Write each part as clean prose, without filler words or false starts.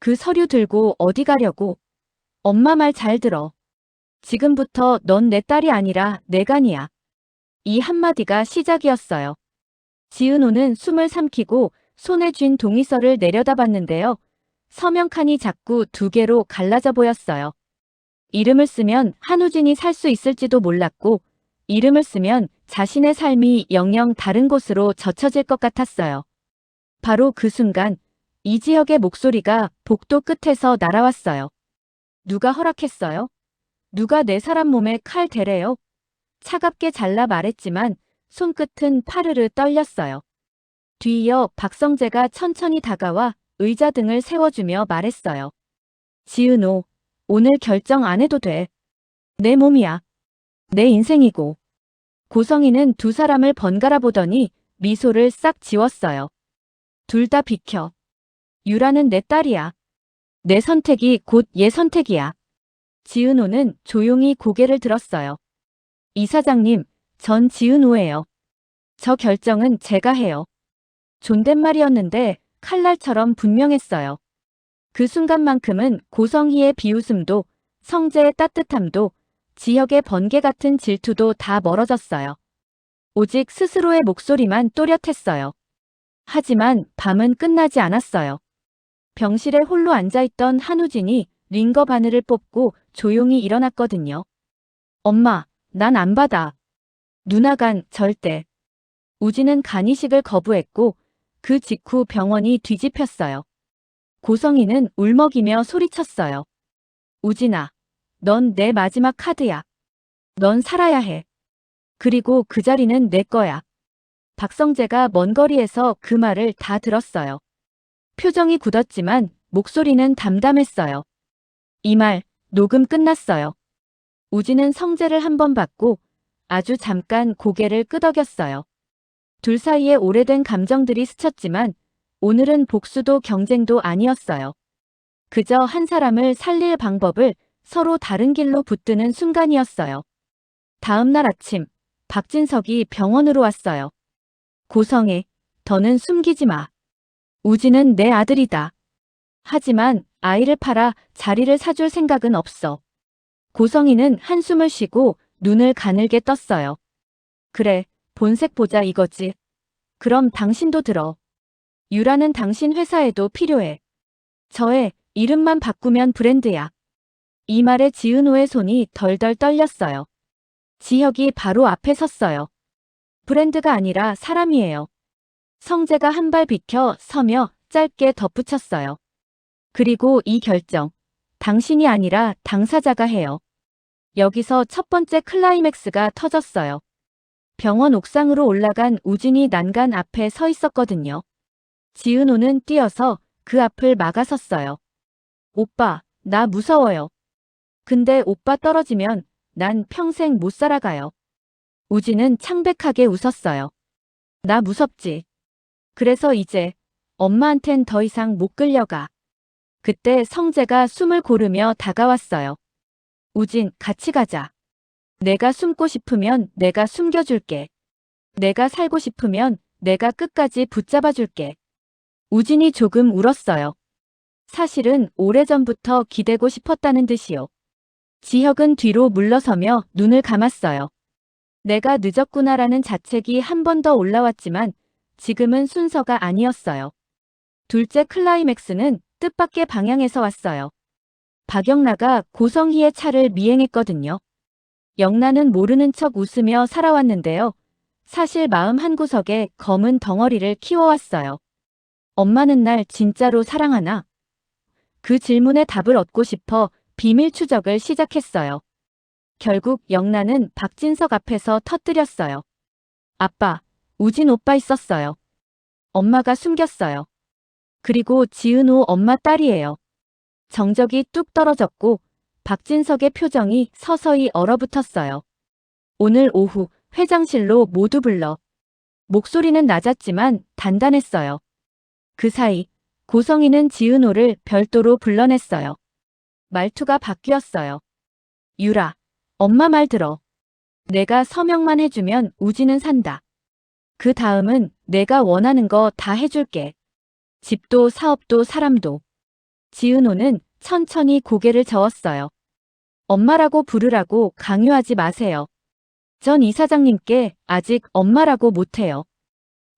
그 서류 들고 어디 가려고? 엄마 말 잘 들어. 지금부터 넌 내 딸이 아니라 내 간이야. 이 한마디가 시작이었어요. 지은호는 숨을 삼키고 손에 쥔 동의서를 내려다봤는데요. 서명 칸이 자꾸 두 개로 갈라져 보였어요. 이름을 쓰면 한우진이 살 수 있을지도 몰랐고, 이름을 쓰면 자신의 삶이 영영 다른 곳으로 젖혀질 것 같았어요. 바로 그 순간 이지혁의 목소리가 복도 끝에서 날아왔어요. 누가 허락했어요? 누가 내 사람 몸에 칼 대래요? 차갑게 잘라 말했지만 손끝은 파르르 떨렸어요. 뒤이어 박성재가 천천히 다가와 의자 등을 세워주며 말했어요. 지은호, 오늘 결정 안 해도 돼. 내 몸이야. 내 인생이고. 고성이는 두 사람을 번갈아 보더니 미소를 싹 지웠어요. 둘 다 비켜. 유라는 내 딸이야. 내 선택이 곧 얘 선택이야. 지은호는 조용히 고개를 들었어요. 이사장님, 전 지은호예요. 저 결정은 제가 해요. 존댓말이었는데 칼날처럼 분명했어요. 그 순간만큼은 고성희의 비웃음도, 성재의 따뜻함도, 지혁의 번개 같은 질투도 다 멀어졌어요. 오직 스스로의 목소리만 또렷했어요. 하지만 밤은 끝나지 않았어요. 병실에 홀로 앉아있던 한우진이 링거 바늘을 뽑고 조용히 일어났거든요. 엄마, 난 안 받아. 누나간 절대. 우진은 간이식을 거부했고 그 직후 병원이 뒤집혔어요. 고성이는 울먹이며 소리쳤어요. 우진아, 넌 내 마지막 카드야. 넌 살아야 해. 그리고 그 자리는 내 거야. 박성재가 먼 거리에서 그 말을 다 들었어요. 표정이 굳었지만 목소리는 담담했어요. 이 말, 녹음 끝났어요. 우진은 성재를 한 번 봤고 아주 잠깐 고개를 끄덕였어요. 둘 사이에 오래된 감정들이 스쳤지만 오늘은 복수도 경쟁도 아니었어요. 그저 한 사람을 살릴 방법을 서로 다른 길로 붙드는 순간이었어요. 다음 날 아침, 박진석이 병원으로 왔어요. 고성애, 더는 숨기지 마. 우진은 내 아들이다. 하지만 아이를 팔아 자리를 사줄 생각은 없어. 고성이는 한숨을 쉬고 눈을 가늘게 떴어요. 그래, 본색 보자 이거지. 그럼 당신도 들어. 유라는 당신 회사에도 필요해. 저의 이름만 바꾸면 브랜드야. 이 말에 지은호의 손이 덜덜 떨렸어요. 지혁이 바로 앞에 섰어요. 브랜드가 아니라 사람이에요. 성재가 한 발 비켜 서며 짧게 덧붙였어요. 그리고 이 결정, 당신이 아니라 당사자가 해요. 여기서 첫 번째 클라이맥스가 터졌어요. 병원 옥상으로 올라간 우진이 난간 앞에 서 있었거든요. 지은호는 뛰어서 그 앞을 막아섰어요. 오빠, 나 무서워요. 근데 오빠 떨어지면 난 평생 못 살아가요. 우진은 창백하게 웃었어요. 나 무섭지. 그래서 이제 엄마한텐 더 이상 못 끌려가. 그때 성재가 숨을 고르며 다가왔어요. 우진, 같이 가자. 내가 숨고 싶으면 내가 숨겨줄게. 내가 살고 싶으면 내가 끝까지 붙잡아줄게. 우진이 조금 울었어요. 사실은 오래전부터 기대고 싶었다는 듯이요. 지혁은 뒤로 물러서며 눈을 감았어요. 내가 늦었구나라는 자책이 한 번 더 올라왔지만 지금은 순서가 아니었어요. 둘째 클라이맥스는 뜻밖의 방향에서 왔어요. 박영라가 고성희의 차를 미행했거든요. 영란은 모르는 척 웃으며 살아왔는데요. 사실 마음 한구석에 검은 덩어리를 키워왔어요. 엄마는 날 진짜로 사랑하나? 그 질문에 답을 얻고 싶어 비밀 추적을 시작했어요. 결국 영란은 박진석 앞에서 터뜨렸어요. 아빠, 우진 오빠 있었어요. 엄마가 숨겼어요. 그리고 지은호 엄마 딸이에요. 정적이 뚝 떨어졌고 박진석의 표정이 서서히 얼어붙었어요. 오늘 오후 회장실로 모두 불러. 목소리는 낮았지만 단단했어요. 그 사이 고성이는 지은호를 별도로 불러냈어요. 말투가 바뀌었어요. 유라, 엄마 말 들어. 내가 서명만 해주면 우진은 산다. 그 다음은 내가 원하는 거 다 해줄게. 집도 사업도 사람도. 지은호는 천천히 고개를 저었어요. 엄마라고 부르라고 강요하지 마세요. 전 이사장님께 아직 엄마라고 못해요.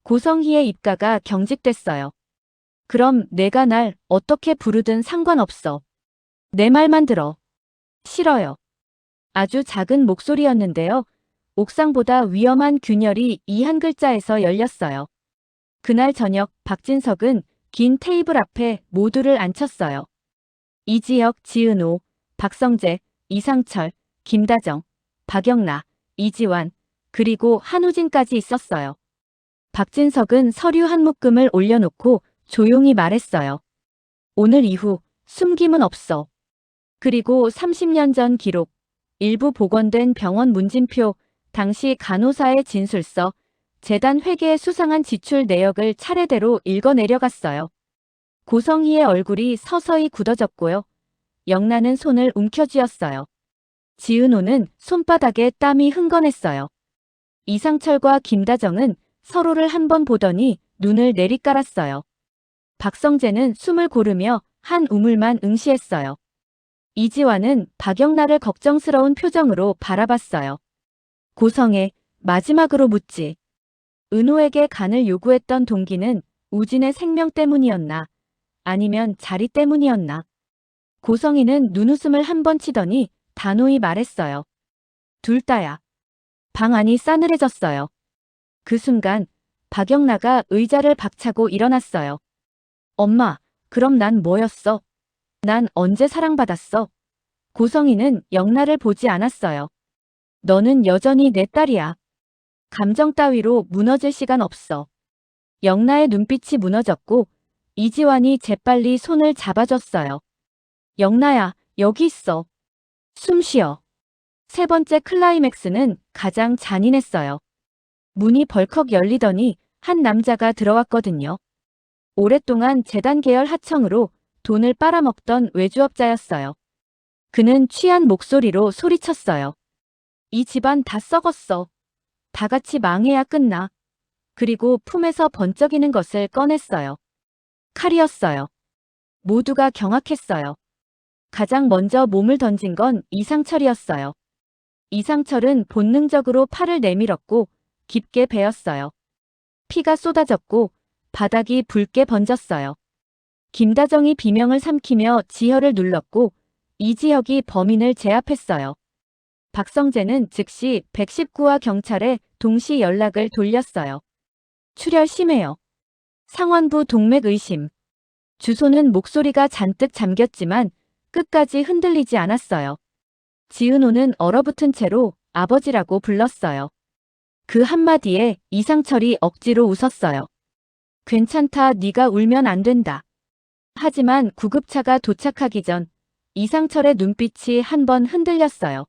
고성희의 입가가 경직됐어요. 그럼 내가 날 어떻게 부르든 상관없어. 내 말만 들어. 싫어요. 아주 작은 목소리였는데요. 옥상보다 위험한 균열이 이 한 글자에서 열렸어요. 그날 저녁 박진석은 긴 테이블 앞에 모두를 앉혔어요. 이지혁, 지은호, 박성재, 이상철, 김다정, 박영나, 이지환, 그리고 한우진까지 있었어요. 박진석은 서류 한 묶음을 올려놓고 조용히 말했어요. 오늘 이후 숨김은 없어. 그리고 30년 전 기록, 일부 복원된 병원 문진표, 당시 간호사의 진술서, 재단 회계에 수상한 지출 내역을 차례대로 읽어내려갔어요. 고성희의 얼굴이 서서히 굳어졌고요. 영란은 손을 움켜쥐었어요. 지은호는 손바닥에 땀이 흥건했어요. 이상철과 김다정은 서로를 한 번 보더니 눈을 내리깔았어요. 박성재는 숨을 고르며 한 우물만 응시했어요. 이지환은 박영나를 걱정스러운 표정으로 바라봤어요. 고성애, 마지막으로 묻지. 은호에게 간을 요구했던 동기는 우진의 생명 때문이었나? 아니면 자리 때문이었나? 고성희는 눈웃음을 한 번 치더니 단호히 말했어요. 둘 다야. 방 안이 싸늘해졌어요. 그 순간 박영나가 의자를 박차고 일어났어요. 엄마, 그럼 난 뭐였어? 난 언제 사랑받았어? 고성희는 영나를 보지 않았어요. 너는 여전히 내 딸이야. 감정 따위로 무너질 시간 없어. 영나의 눈빛이 무너졌고 이지환이 재빨리 손을 잡아줬어요. 영나야, 여기 있어. 숨 쉬어. 세 번째 클라이맥스는 가장 잔인했어요. 문이 벌컥 열리더니 한 남자가 들어왔거든요. 오랫동안 재단 계열 하청으로 돈을 빨아먹던 외주업자였어요. 그는 취한 목소리로 소리쳤어요. 이 집안 다 썩었어. 다 같이 망해야 끝나. 그리고 품에서 번쩍이는 것을 꺼냈어요. 칼이었어요. 모두가 경악했어요. 가장 먼저 몸을 던진 건 이상철이었어요. 이상철은 본능적으로 팔을 내밀었고 깊게 베었어요. 피가 쏟아졌고 바닥이 붉게 번졌어요. 김다정이 비명을 삼키며 지혈을 눌렀고 이지혁이 범인을 제압했어요. 박성재는 즉시 119와 경찰에 동시 연락을 돌렸어요. 출혈 심해요. 상완부 동맥 의심. 주소는 목소리가 잔뜩 잠겼지만 끝까지 흔들리지 않았어요. 지은호는 얼어붙은 채로 아버지라고 불렀어요. 그 한마디에 이상철이 억지로 웃었어요. 괜찮다, 네가 울면 안 된다. 하지만 구급차가 도착하기 전 이상철의 눈빛이 한 번 흔들렸어요.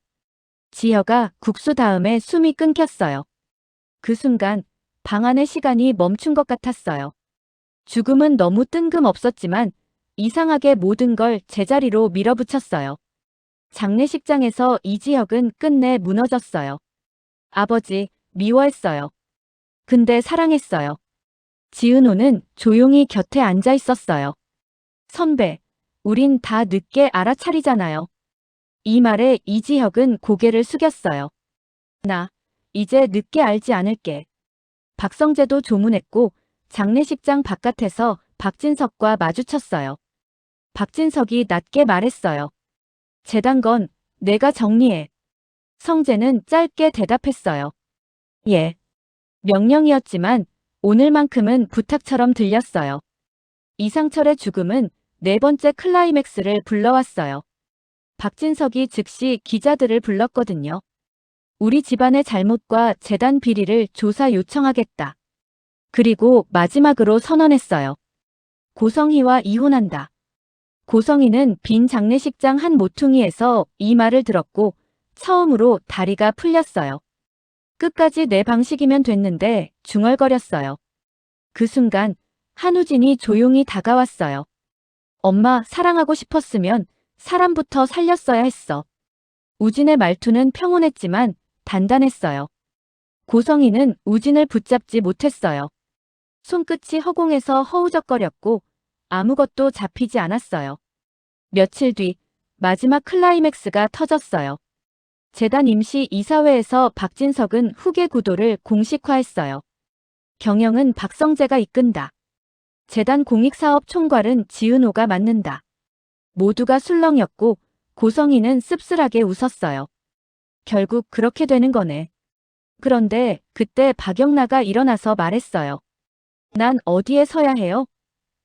지혁아, 국수 다음에 숨이 끊겼어요. 그 순간 방 안의 시간이 멈춘 것 같았어요. 죽음은 너무 뜬금없었지만 이상하게 모든 걸 제자리로 밀어붙였어요. 장례식장에서 이지혁은 끝내 무너졌어요. 아버지, 미워했어요. 근데 사랑했어요. 지은호는 조용히 곁에 앉아 있었어요. 선배, 우린 다 늦게 알아차리잖아요. 이 말에 이지혁은 고개를 숙였어요. 나, 이제 늦게 알지 않을게. 박성재도 조문했고 장례식장 바깥에서 박진석과 마주쳤어요. 박진석이 낮게 말했어요. 재단 건 내가 정리해. 성재는 짧게 대답했어요. 예. 명령이었지만 오늘만큼은 부탁처럼 들렸어요. 이상철의 죽음은 네 번째 클라이맥스를 불러왔어요. 박진석이 즉시 기자들을 불렀거든요. 우리 집안의 잘못과 재단 비리를 조사 요청하겠다. 그리고 마지막으로 선언했어요. 고성희와 이혼한다. 고성희는 빈 장례식장 한 모퉁이에서 이 말을 들었고 처음으로 다리가 풀렸어요. 끝까지 내 방식이면 됐는데 중얼거렸어요. 그 순간 한우진이 조용히 다가왔어요. 엄마, 사랑하고 싶었으면 사람부터 살렸어야 했어. 우진의 말투는 평온했지만 단단했어요. 고성희는 우진을 붙잡지 못했어요. 손끝이 허공에서 허우적거렸고 아무것도 잡히지 않았어요. 며칠 뒤 마지막 클라이맥스가 터졌어요. 재단 임시 이사회에서 박진석은 후계 구도를 공식화했어요. 경영은 박성재가 이끈다. 재단 공익사업 총괄은 지은호가 맡는다. 모두가 술렁였고 고성이는 씁쓸하게 웃었어요. 결국 그렇게 되는 거네. 그런데 그때 박영나가 일어나서 말했어요. 난 어디에 서야 해요?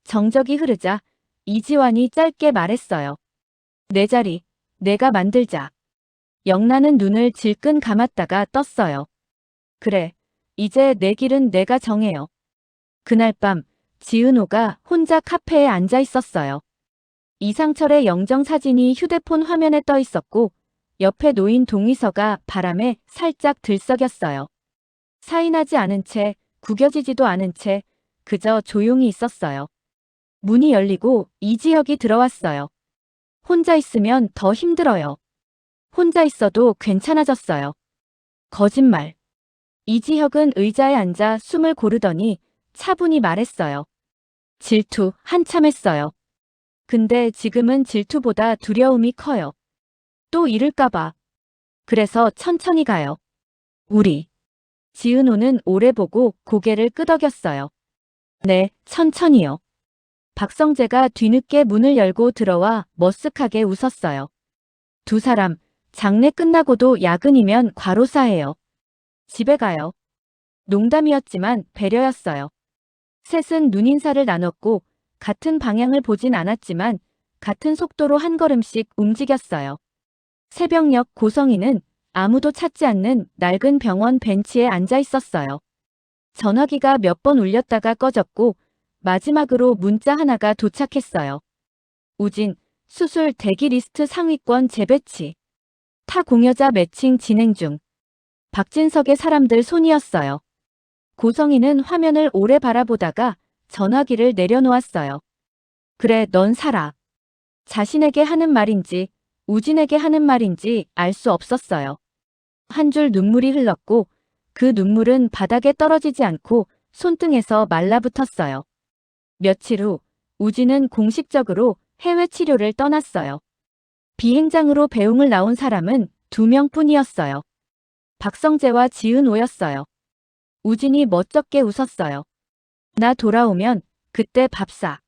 정적이 흐르자 이지환이 짧게 말했어요. 내 자리, 내가 만들자. 영나는 눈을 질끈 감았다가 떴어요. 그래, 이제 내 길은 내가 정해요. 그날 밤 지은호가 혼자 카페에 앉아 있었어요. 이상철의 영정 사진이 휴대폰 화면에 떠 있었고 옆에 놓인 동의서가 바람에 살짝 들썩였어요. 사인하지 않은 채, 구겨지지도 않은 채 그저 조용히 있었어요. 문이 열리고 이지혁이 들어왔어요. 혼자 있으면 더 힘들어요. 혼자 있어도 괜찮아졌어요. 거짓말. 이지혁은 의자에 앉아 숨을 고르더니 차분히 말했어요. 질투, 한참 했어요. 근데 지금은 질투보다 두려움이 커요. 또 잃을까봐. 그래서 천천히 가요. 우리. 지은호는 오래 보고 고개를 끄덕였어요. 네, 천천히요. 박성재가 뒤늦게 문을 열고 들어와 머쓱하게 웃었어요. 두 사람, 장례 끝나고도 야근이면 과로사해요. 집에 가요. 농담이었지만 배려였어요. 셋은 눈인사를 나눴고 같은 방향을 보진 않았지만 같은 속도로 한 걸음씩 움직였어요. 새벽녘 고성이는 아무도 찾지 않는 낡은 병원 벤치에 앉아 있었어요. 전화기가 몇 번 울렸다가 꺼졌고 마지막으로 문자 하나가 도착했어요. 우진, 수술 대기 리스트 상위권 재배치. 타 공여자 매칭 진행 중. 박진석의 사람들 손이었어요. 고성이는 화면을 오래 바라보다가 전화기를 내려놓았어요. 그래, 넌 살아. 자신에게 하는 말인지 우진에게 하는 말인지 알 수 없었어요. 한 줄 눈물이 흘렀고 그 눈물은 바닥에 떨어지지 않고 손등에서 말라붙었어요. 며칠 후 우진은 공식적으로 해외 치료를 떠났어요. 비행장으로 배웅을 나온 사람은 2명뿐이었어요. 박성재와 지은호였어요. 우진이 멋쩍게 웃었어요. 나 돌아오면 그때 밥 사.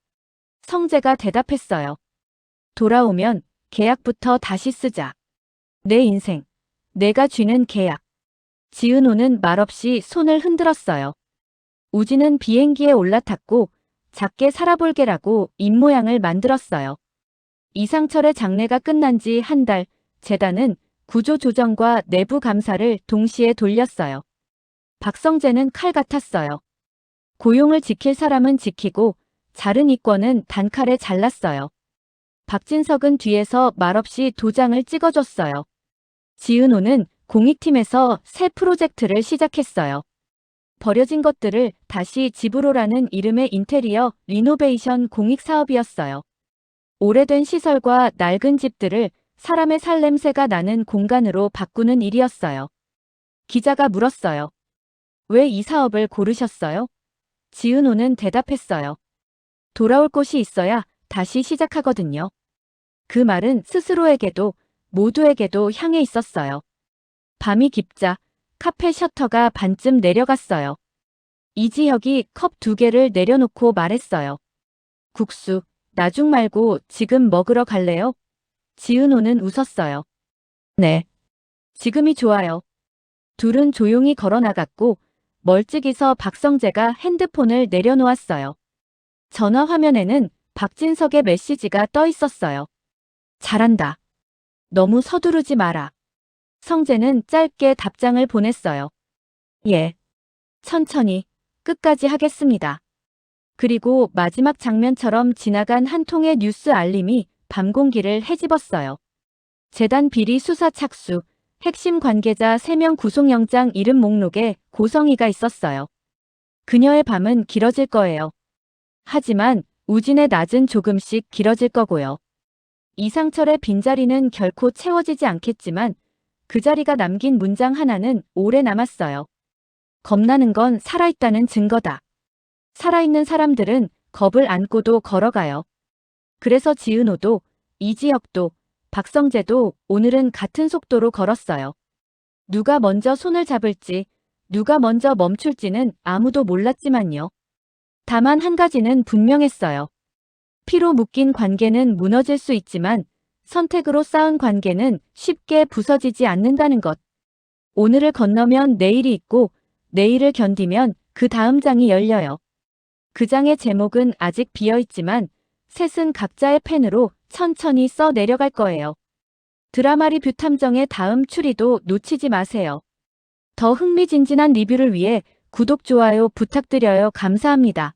성재가 대답했어요. 돌아오면 계약부터 다시 쓰자. 내 인생, 내가 쥐는 계약. 지은호는 말없이 손을 흔들었어요. 우진은 비행기에 올라탔고 작게 살아볼게라고 입모양을 만들었어요. 이상철의 장례가 끝난 지 한 달, 재단은 구조조정과 내부 감사를 동시에 돌렸어요. 박성재는 칼 같았어요. 고용을 지킬 사람은 지키고 자른 이권은 단칼에 잘랐어요. 박진석은 뒤에서 말없이 도장을 찍어줬어요. 지은호는 공익팀에서 새 프로젝트를 시작했어요. 버려진 것들을 다시 집으로라는 이름의 인테리어 리노베이션 공익사업이었어요. 오래된 시설과 낡은 집들을 사람의 살냄새가 나는 공간으로 바꾸는 일이었어요. 기자가 물었어요. 왜 이 사업을 고르셨어요? 지은호는 대답했어요. 돌아올 곳이 있어야 다시 시작하거든요. 그 말은 스스로에게도 모두에게도 향해 있었어요. 밤이 깊자 카페 셔터가 반쯤 내려갔어요. 이지혁이 컵 2개를 내려놓고 말했어요. 국수, 나중 말고 지금 먹으러 갈래요? 지은호는 웃었어요. 네. 지금이 좋아요. 둘은 조용히 걸어나갔고 멀찍이서 박성재가 핸드폰을 내려놓았어요. 전화 화면에는 박진석의 메시지가 떠 있었어요. 잘한다. 너무 서두르지 마라. 성재는 짧게 답장을 보냈어요. 예. 천천히, 끝까지 하겠습니다. 그리고 마지막 장면처럼 지나간 한 통의 뉴스 알림이 밤 공기를 헤집었어요. 재단 비리 수사 착수, 핵심 관계자 3명 구속영장 이름 목록에 고성이가 있었어요. 그녀의 밤은 길어질 거예요. 하지만 우진의 낮은 조금씩 길어질 거고요. 이상철의 빈자리는 결코 채워지지 않겠지만 그 자리가 남긴 문장 하나는 오래 남았어요. 겁나는 건 살아있다는 증거다. 살아있는 사람들은 겁을 안고도 걸어가요. 그래서 지은호도 이지혁도, 박성재도 오늘은 같은 속도로 걸었어요. 누가 먼저 손을 잡을지, 누가 먼저 멈출지는 아무도 몰랐지만요. 다만 한 가지는 분명했어요. 피로 묶인 관계는 무너질 수 있지만 선택으로 쌓은 관계는 쉽게 부서지지 않는다는 것. 오늘을 건너면 내일이 있고 내일을 견디면 그 다음 장이 열려요. 그 장의 제목은 아직 비어있지만 셋은 각자의 펜으로 천천히 써 내려갈 거예요. 드라마 리뷰 탐정의 다음 추리도 놓치지 마세요. 더 흥미진진한 리뷰를 위해 구독, 좋아요 부탁드려요. 감사합니다.